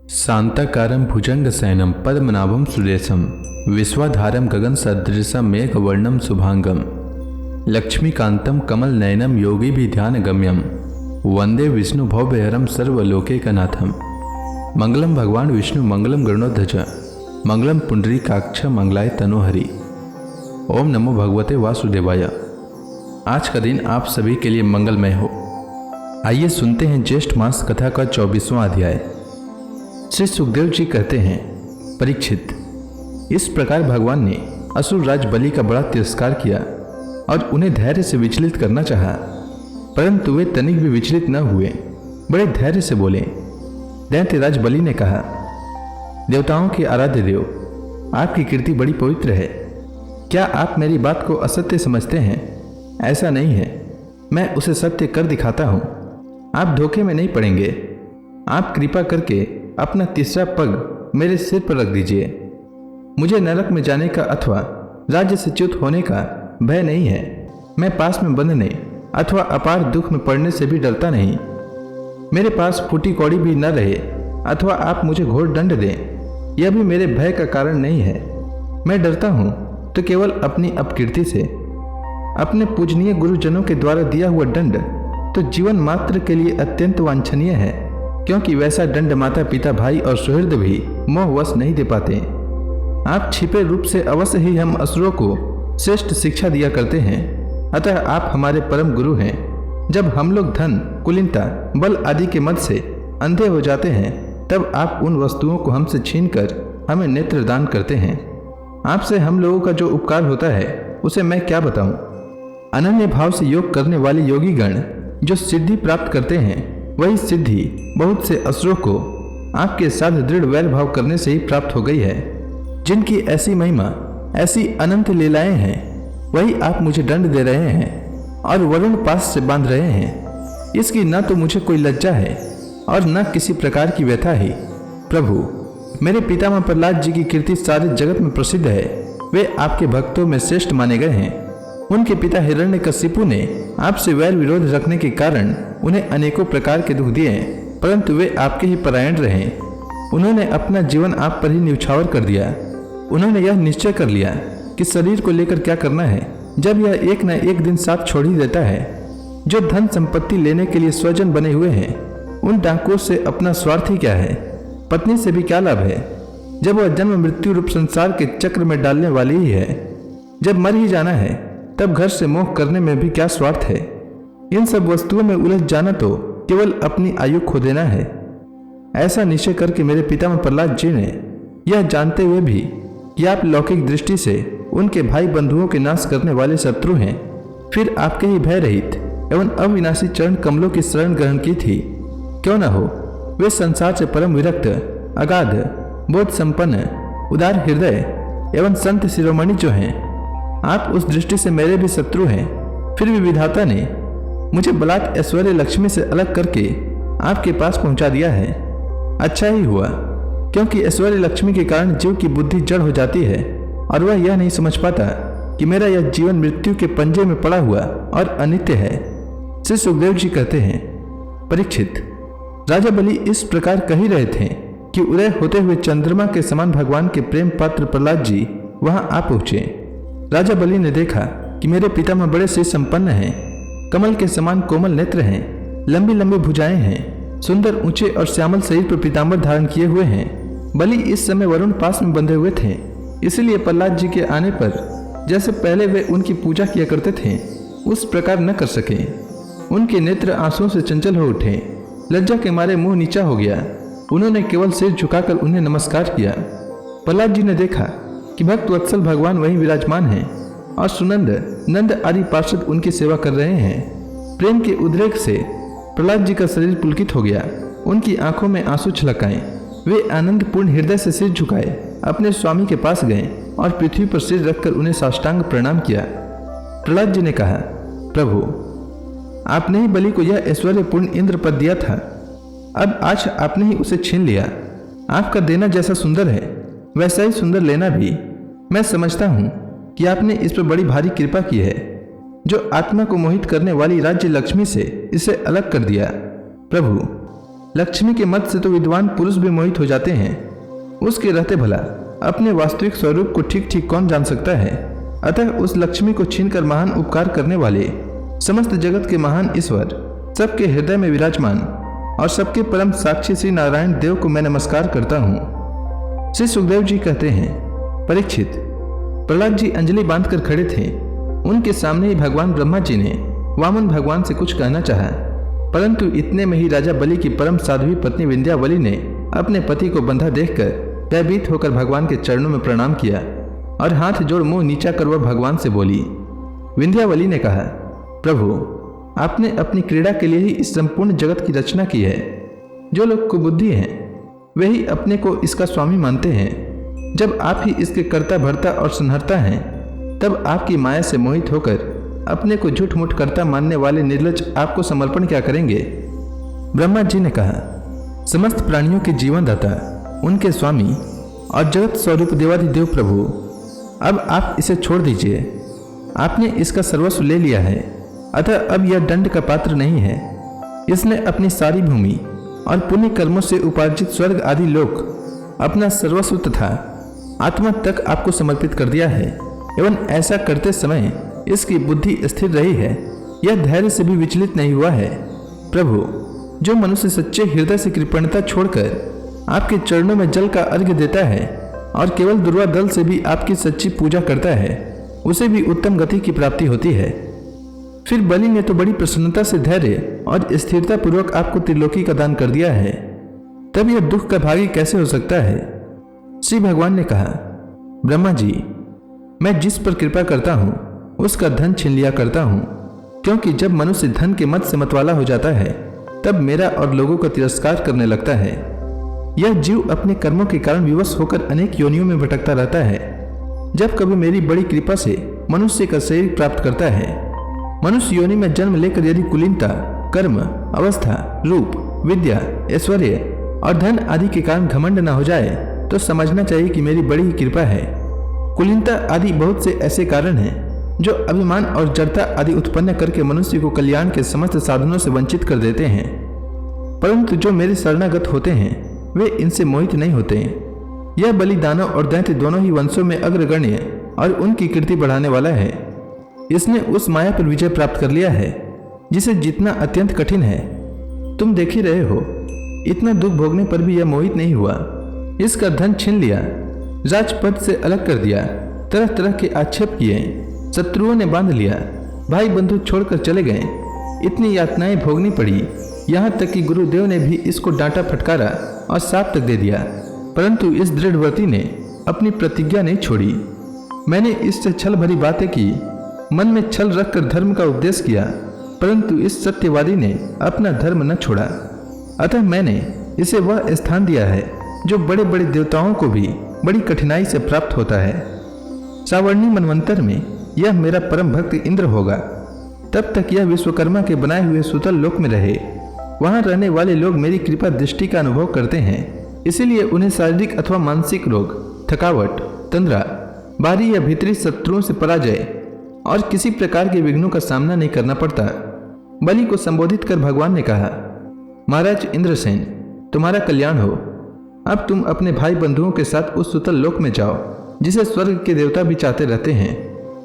शांताकारं भुजंगशयनं पद्मनाभं सुरेशं विश्वाधारं गगनसदृशं मेघवर्णं शुभांगं लक्ष्मीकान्तं कमलनयनं योगिभिध्यानगम्यं वंदे विष्णुभवभयहरं सर्वलोकैकनाथं। मंगलम भगवान विष्णु मंगलम गरुड़ध्वज मंगलम पुंडरीकाक्ष मंगलाय तनोहरि। ओम नमो भगवते वासुदेवाय। आज का दिन आप सभी के लिए मंगलमय हो। आइए सुनते हैं ज्येष्ठ मास कथा का 24वां अध्याय। श्री सुखदेव जी कहते हैं, परीक्षित, इस प्रकार भगवान ने असुर राज बलि का बड़ा तिरस्कार किया और उन्हें धैर्य से विचलित करना चाहा, परंतु वे तनिक भी विचलित न हुए, बड़े धैर्य से बोले। दैत्यराज बलि ने कहा, देवताओं के आराध्य देव, आपकी कीर्ति बड़ी पवित्र है। क्या आप मेरी बात को असत्य समझते हैं? ऐसा नहीं है, मैं उसे सत्य कर दिखाता हूँ। आप धोखे में नहीं पड़ेंगे। आप कृपा करके अपना तीसरा पग मेरे सिर पर रख दीजिए। मुझे नरक में जाने का अथवा राज्य से च्युत होने का भय नहीं है। मैं पास में बंधने अथवा अपार दुख में पड़ने से भी डरता नहीं। मेरे पास फूटी कौड़ी भी न रहे अथवा आप मुझे घोर दंड दें, यह भी मेरे भय का कारण नहीं है। मैं डरता हूँ तो केवल अपनी अपकीर्ति से। अपने पूजनीय गुरुजनों के द्वारा दिया हुआ दंड तो जीवन मात्र के लिए अत्यंत वांछनीय है, क्योंकि वैसा दंड माता पिता भाई और सुहृद भी मोहवश नहीं दे पाते। आप छिपे रूप से अवश्य ही हम असुरों को श्रेष्ठ शिक्षा दिया करते हैं, अतः आप हमारे परम गुरु हैं। जब हम लोग धन, कुलीनता, बल आदि के मद से अंधे हो जाते हैं, तब आप उन वस्तुओं को हमसे छीनकर हमें नेत्र दान करते हैं। आपसे हम लोगों का जो उपकार होता है उसे मैं क्या बताऊं। अनन्य भाव से योग करने वाले योगी गण जो सिद्धि प्राप्त करते हैं, वही सिद्धि बहुत से असुरों को आपके साथ दृढ़ वैर भाव करने से ही प्राप्त हो गई है। जिनकी ऐसी महिमा, ऐसी अनंत लीलाएं हैं, वही आप मुझे दंड दे रहे हैं और वरुण पास से बांध रहे हैं। इसकी न तो मुझे कोई लज्जा है और न किसी प्रकार की व्यथा है। प्रभु, मेरे पितामह प्रहलाद जी की कीर्ति सारे जगत में प्रसिद्ध है। वे आपके भक्तों में श्रेष्ठ माने गए हैं। उनके पिता हिरण्यकशिपु ने आपसे वैर विरोध रखने के कारण उन्हें अनेकों प्रकार के दुख दिए, परंतु वे आपके ही परायण रहे। उन्होंने अपना जीवन आप पर ही न्यौछावर कर दिया। उन्होंने यह निश्चय कर लिया कि शरीर को लेकर क्या करना है, जब यह एक न एक दिन साथ छोड़ ही देता है। जो धन संपत्ति लेने के लिए स्वजन बने हुए हैं, उन डाकुओं से अपना स्वार्थ ही क्या है? पत्नी से भी क्या लाभ है, जब वह जन्म मृत्यु रूप संसार के चक्र में डालने वाली ही है। जब मर ही जाना है, तब घर से मोह करने में भी क्या स्वार्थ है? इन सब वस्तुओं में उलझ जाना तो केवल अपनी आयु खो देना है। ऐसा निश्चय करके मेरे पितामह प्रहलाद जी ने, यह जानते हुए भी कि आप लौकिक दृष्टि से उनके भाई बंधुओं के नाश करने वाले शत्रु हैं, फिर आपके ही भय रहित एवं अविनाशी चरण कमलों की शरण ग्रहण की थी। क्यों न हो, वे संसार से परम विरक्त, अगाध, बोध संपन्न, उदार हृदय एवं संत शिरोमणि जो हैं, आप उस दृष्टि से मेरे भी शत्रु हैं। फिर भी विधाता ने मुझे बलात् ऐश्वर्य लक्ष्मी से अलग करके आपके पास पहुंचा दिया है। अच्छा ही हुआ, क्योंकि ऐश्वर्य लक्ष्मी के कारण जीव की बुद्धि जड़ हो जाती है और वह यह नहीं समझ पाता कि मेरा यह जीवन मृत्यु के पंजे में पड़ा हुआ और अनित्य है। श्री सुखदेव जी कहते हैं, परीक्षित, राजा बलि इस प्रकार कह ही रहे थे कि उदय होते हुए चंद्रमा के समान भगवान के प्रेम पात्र प्रहलाद जी वहां आ पहुंचे। राजा बलि ने देखा कि मेरे पितामह बड़े से संपन्न हैं, कमल के समान कोमल नेत्र हैं, लंबी लंबी भुजाएं हैं, सुंदर ऊंचे और श्यामल शरीर पर पीताम्बर धारण किए हुए हैं। बलि इस समय वरुण पास में बंधे हुए थे, इसलिए प्रहलाद जी के आने पर जैसे पहले वे उनकी पूजा किया करते थे, उस प्रकार न कर सके। उनके नेत्र आंसुओं से चंचल हो उठे, लज्जा के मारे मुंह नीचा हो गया। उन्होंने केवल सिर झुकाकर उन्हें नमस्कार किया। प्रहलाद जी ने देखा कि भक्त वत्सल भगवान वहीं विराजमान हैं और सुनंद, नंद आदि पार्षद उनकी सेवा कर रहे हैं। प्रेम के उद्रेक से प्रहलाद जी का शरीर पुलकित हो गया। उनकी आंखों में आंसू छलक आए। वे आनंद पूर्ण हृदय से सिर झुकाए अपने स्वामी के पास गए और पृथ्वी पर सिर रखकर उन्हें साष्टांग प्रणाम किया। प्रहलाद जी ने कहा, प्रभु, आपने ही बलि को यह ऐश्वर्यपूर्ण इंद्र पद दिया था, अब आज आपने ही उसे छीन लिया। आपका देना जैसा सुंदर है, वैसा ही सुंदर लेना भी। मैं समझता हूँ कि आपने इस पर बड़ी भारी कृपा की है, जो आत्मा को मोहित करने वाली राज्य लक्ष्मी से इसे अलग कर दिया। प्रभु, लक्ष्मी के मत से तो विद्वान पुरुष भी मोहित हो जाते हैं, उसके रहते भला अपने वास्तविक स्वरूप को ठीक ठीक कौन जान सकता है। अतः उस लक्ष्मी को छीनकर महान उपकार करने वाले समस्त जगत के महान ईश्वर, सबके हृदय में विराजमान और सबके परम साक्षी श्री नारायण देव को मैं नमस्कार करता हूँ। श्री सुखदेव जी कहते हैं, परीक्षित, प्रहलाद जी अंजलि बांधकर खड़े थे। उनके सामने ही भगवान ब्रह्मा जी ने वामन भगवान से कुछ कहना चाहा, परंतु इतने में ही राजा बलि की परम साध्वी पत्नी विंध्यावली ने अपने पति को बंधा देखकर भयभीत होकर भगवान के चरणों में प्रणाम किया और हाथ जोड़ मुंह नीचा कर वह भगवान से बोली। विंध्यावली ने कहा, प्रभु, आपने अपनी क्रीड़ा के लिए ही इस संपूर्ण जगत की रचना की है। जो लोग कुबुद्धि हैं वे ही अपने को इसका स्वामी मानते हैं। जब आप ही इसके कर्ता भरता और संहर्ता हैं, तब आपकी माया से मोहित होकर अपने को झूठ मूठ करता मानने वाले निर्लज आपको समर्पण क्या करेंगे। ब्रह्मा जी ने कहा, समस्त प्राणियों के जीवनदाता, उनके स्वामी और जगत स्वरूप देवाधिदेव प्रभु, अब आप इसे छोड़ दीजिए। आपने इसका सर्वस्व ले लिया है, अतः अब यह दंड का पात्र नहीं है। इसने अपनी सारी भूमि और पुण्य कर्मों से उपार्जित स्वर्ग आदि लोक, अपना सर्वस्व तथा आत्मा तक आपको समर्पित कर दिया है, एवं ऐसा करते समय इसकी बुद्धि स्थिर रही है, यह धैर्य से भी विचलित नहीं हुआ है। प्रभु, जो मनुष्य सच्चे हृदय से कृपणता छोड़कर आपके चरणों में जल का अर्घ्य देता है और केवल दुर्वा दल से भी आपकी सच्ची पूजा करता है, उसे भी उत्तम गति की प्राप्ति होती है। फिर बलि ने तो बड़ी प्रसन्नता से धैर्य और स्थिरता पूर्वक आपको त्रिलोकी का दान कर दिया है, तब यह दुख का भागी कैसे हो सकता है। श्री भगवान ने कहा, ब्रह्मा जी, मैं जिस पर कृपा करता हूँ उसका धन छीन लिया करता हूँ, क्योंकि जब मनुष्य धन के मत से मतवाला हो जाता है तब मेरा और लोगों का तिरस्कार करने लगता है। यह जीव अपने कर्मों के कारण विवश होकर अनेक योनियों में भटकता रहता है। जब कभी मेरी बड़ी कृपा से मनुष्य का शरीर प्राप्त करता है, मनुष्य योनि में जन्म लेकर यदि कुलीनता, कर्म, अवस्था, रूप, विद्या, ऐश्वर्य और धन आदि के कारण घमंड न हो जाए तो समझना चाहिए कि मेरी बड़ी ही कृपा है। कुलीनता आदि बहुत से ऐसे कारण हैं जो अभिमान और जड़ता आदि उत्पन्न करके मनुष्य को कल्याण के समस्त साधनों से वंचित कर देते हैं, परंतु जो मेरे शरणागत होते हैं वे इनसे मोहित नहीं होते। यह बलि दानव और दैत्य दोनों ही वंशों में अग्रगण्य और उनकी कीर्ति बढ़ाने वाला है। इसने उस माया पर विजय प्राप्त कर लिया है जिसे जीतना अत्यंत कठिन है। तुम देख ही रहे हो, इतना दुख भोगने पर भी यह मोहित नहीं हुआ। इसका धन छीन लिया, राजपद से अलग कर दिया, तरह तरह के आक्षेप किए, शत्रुओं ने बांध लिया, भाई बंधु छोड़कर चले गए, इतनी यातनाएं भोगनी पड़ी, यहाँ तक कि गुरुदेव ने भी इसको डांटा फटकारा और साप तक दे दिया, परंतु इस दृढ़व्रती ने अपनी प्रतिज्ञा नहीं छोड़ी। मैंने इससे छल भरी बातें की, मन में छल रखकर धर्म का उपदेश किया, परंतु इस सत्यवादी ने अपना धर्म न छोड़ा। अतः मैंने इसे वह स्थान दिया है जो बड़े बड़े देवताओं को भी बड़ी कठिनाई से प्राप्त होता है। सावर्णी मनवंतर में यह मेरा परम भक्त इंद्र होगा। तब तक यह विश्वकर्मा के बनाए हुए सुतल लोक में रहे। वहां रहने वाले लोग मेरी कृपा दृष्टि का अनुभव करते हैं, इसीलिए उन्हें शारीरिक अथवा मानसिक रोग, थकावट, तंद्रा, बाहरी या भीतरी शत्रुओं से पराजय और किसी प्रकार के विघ्नों का सामना नहीं करना पड़ता। बलि को संबोधित कर भगवान ने कहा, महाराज इंद्रसेन, तुम्हारा कल्याण हो। अब तुम अपने भाई बंधुओं के साथ उस सुतल लोक में जाओ जिसे स्वर्ग के देवता भी चाहते रहते हैं।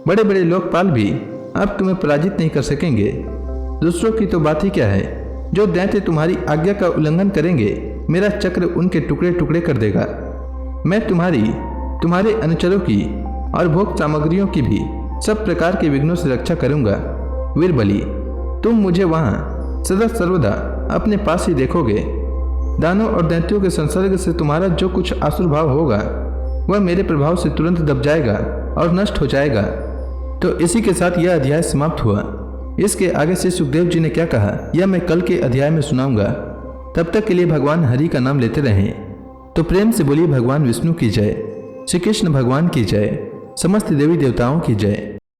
बड़े बड़े लोकपाल भी अब तुम्हें पराजित नहीं कर सकेंगे। दूसरों की तो बात ही क्या है, जो दैत्य तुम्हारी आज्ञा का उल्लंघन करेंगे मेरा चक्र उनके टुकड़े टुकड़े कर देगा। मैं तुम्हारे अनुचरों की और भोग सामग्रियों की भी सब प्रकार के विघ्नों से रक्षा करूंगा। वीर बलि, तुम मुझे वहां सदा सर्वदा अपने पास ही देखोगे। दानव और दैत्यों के संसर्ग से तुम्हारा जो कुछ आसुर भाव होगा वह मेरे प्रभाव से तुरंत दब जाएगा और नष्ट हो जाएगा। तो इसी के साथ यह अध्याय समाप्त हुआ। इसके आगे से सुखदेव जी ने क्या कहा यह मैं कल के अध्याय में सुनाऊंगा। तब तक के लिए भगवान हरि का नाम लेते रहें। तो प्रेम से बोलिए भगवान विष्णु की जय, श्री कृष्ण भगवान की जय, समस्त देवी देवताओं की जय।